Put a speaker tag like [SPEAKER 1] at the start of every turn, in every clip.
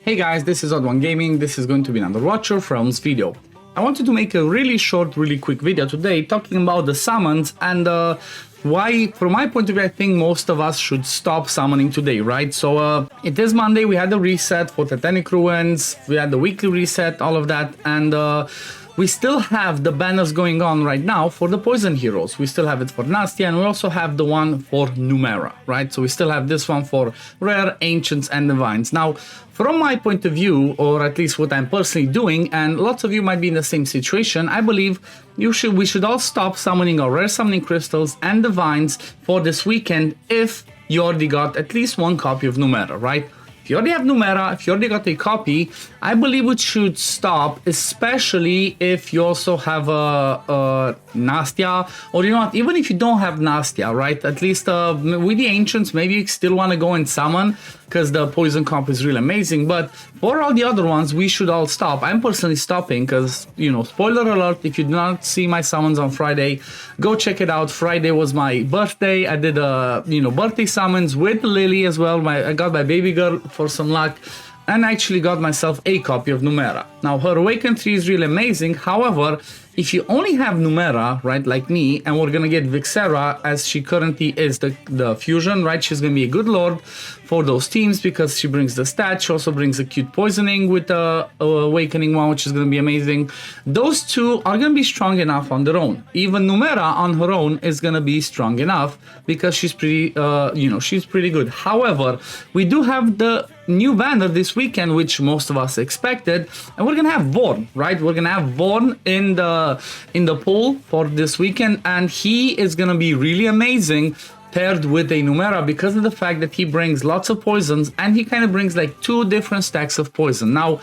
[SPEAKER 1] Hey guys, this is OddOneGaming. This is going to be another Watcher REALMS video. I wanted to make a really short, really quick video today talking about the summons and why, from my point of view, I think most of us should stop summoning today, right? So it is Monday, we had the reset for Titanic Ruins, we had the weekly reset, all of that, and we still have the banners going on right now for the poison heroes. We still have it for Nastia, and we also have the one for Numera, right? So we still have this one for rare, ancients, and divines. Now, from my point of view, or at least what I'm personally doing, and lots of you might be in the same situation, I believe we should all stop summoning our rare summoning crystals and divines for this weekend if you already got at least one copy of Numera, right? If you already have Numera, if you already got a copy, I believe it should stop, especially if you also have a Nastia, or you know what, even if you don't have Nastia, right? At least with the Ancients, maybe you still want to go and summon, because the poison comp is really amazing, but for all the other ones, we should all stop. I'm personally stopping because, you know, spoiler alert, if you did not see my summons on Friday, go check it out. Friday was my birthday. I did, birthday summons with Lily as well. I got my baby girl for some luck, and I actually got myself a copy of Numera. Now, her Awaken 3 is really amazing. However, if you only have Numera, right, like me, and we're gonna get Vixera as she currently is the fusion, right? She's gonna be a good lord for those teams because she brings the stats. She also brings acute poisoning with the Awakening one, which is gonna be amazing. Those two are gonna be strong enough on their own. Even Numera on her own is gonna be strong enough because she's pretty, she's pretty good. However, we do have the new banner this weekend, which most of us expected, and we're gonna have Vorn, right? We're gonna have Vorn in the pool for this weekend, and he is gonna be really amazing paired with a Numera because of the fact that he brings lots of poisons, and he kind of brings like 2 different stacks of poison. Now,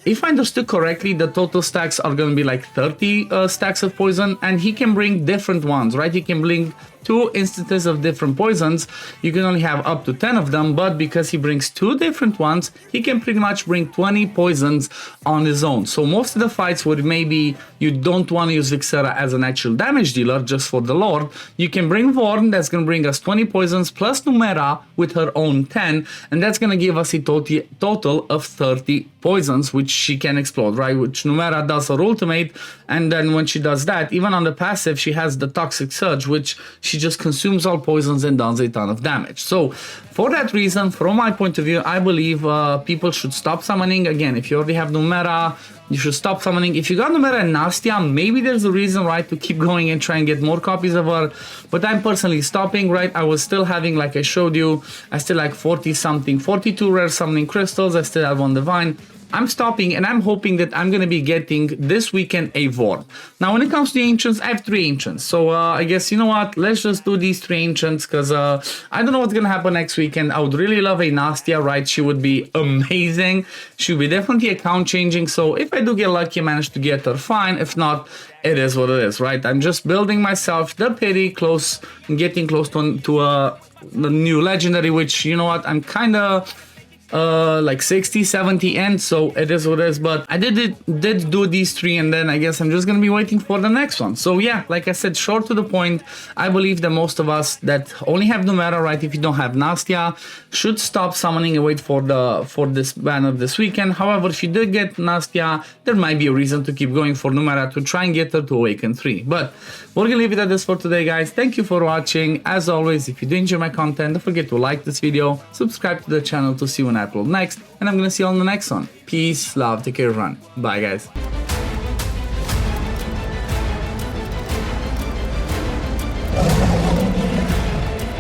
[SPEAKER 1] if I understood correctly, the total stacks are going to be like 30 stacks of poison, and he can bring different ones, right? He can bring 2 instances of different poisons. You can only have up to 10 of them, but because he brings 2 different ones, he can pretty much bring 20 poisons on his own. So most of the fights where maybe you don't want to use Vixera as an actual damage dealer just for the Lord, you can bring Vorn, that's going to bring us 20 poisons plus Numera with her own 10, and that's going to give us a total of 30 poisons, which she can explode, right? Which Numera does her ultimate, and then when she does that, even on the passive, she has the Toxic Surge, which she just consumes all poisons and does a ton of damage. So for that reason, from my point of view, I believe people should stop summoning. Again, if you already have Numera, you should stop summoning. If you got Numera and Nastia, maybe there's a reason, right, to keep going and try and get more copies of her. But I'm personally stopping, right? I was still having, like I showed you, I still like 42 rare summoning crystals. I still have 1 divine. I'm stopping, and I'm hoping that I'm going to be getting this weekend a Vorn. Now, when it comes to the Ancients, I have 3 Ancients. So I guess, you know what, let's just do these 3 Ancients because I don't know what's going to happen next weekend. I would really love a Nastia, right? She would be amazing. She would be definitely account changing. So if I do get lucky, I manage to get her, fine. If not, it is what it is, right? I'm just building myself the pity getting close to the new legendary, which, you know what, I'm kind of like 60, 70 ends, so it is what it is. But I did do these 3, and then I guess I'm just gonna be waiting for the next one. So yeah, like I said, short to the point, I believe that most of us that only have Numera, right, if you don't have Nastia, should stop summoning and wait for this banner this weekend. However, if you did get Nastia, there might be a reason to keep going for Numera to try and get her to Awaken 3. But we're gonna leave it at this for today, guys. Thank you for watching. As always, if you do enjoy my content, don't forget to like this video, subscribe to the channel to see when I upload next, and I'm gonna see you on the next one. Peace, love, take care, everyone. Bye, guys.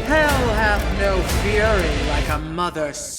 [SPEAKER 2] Hell hath no fury like a mother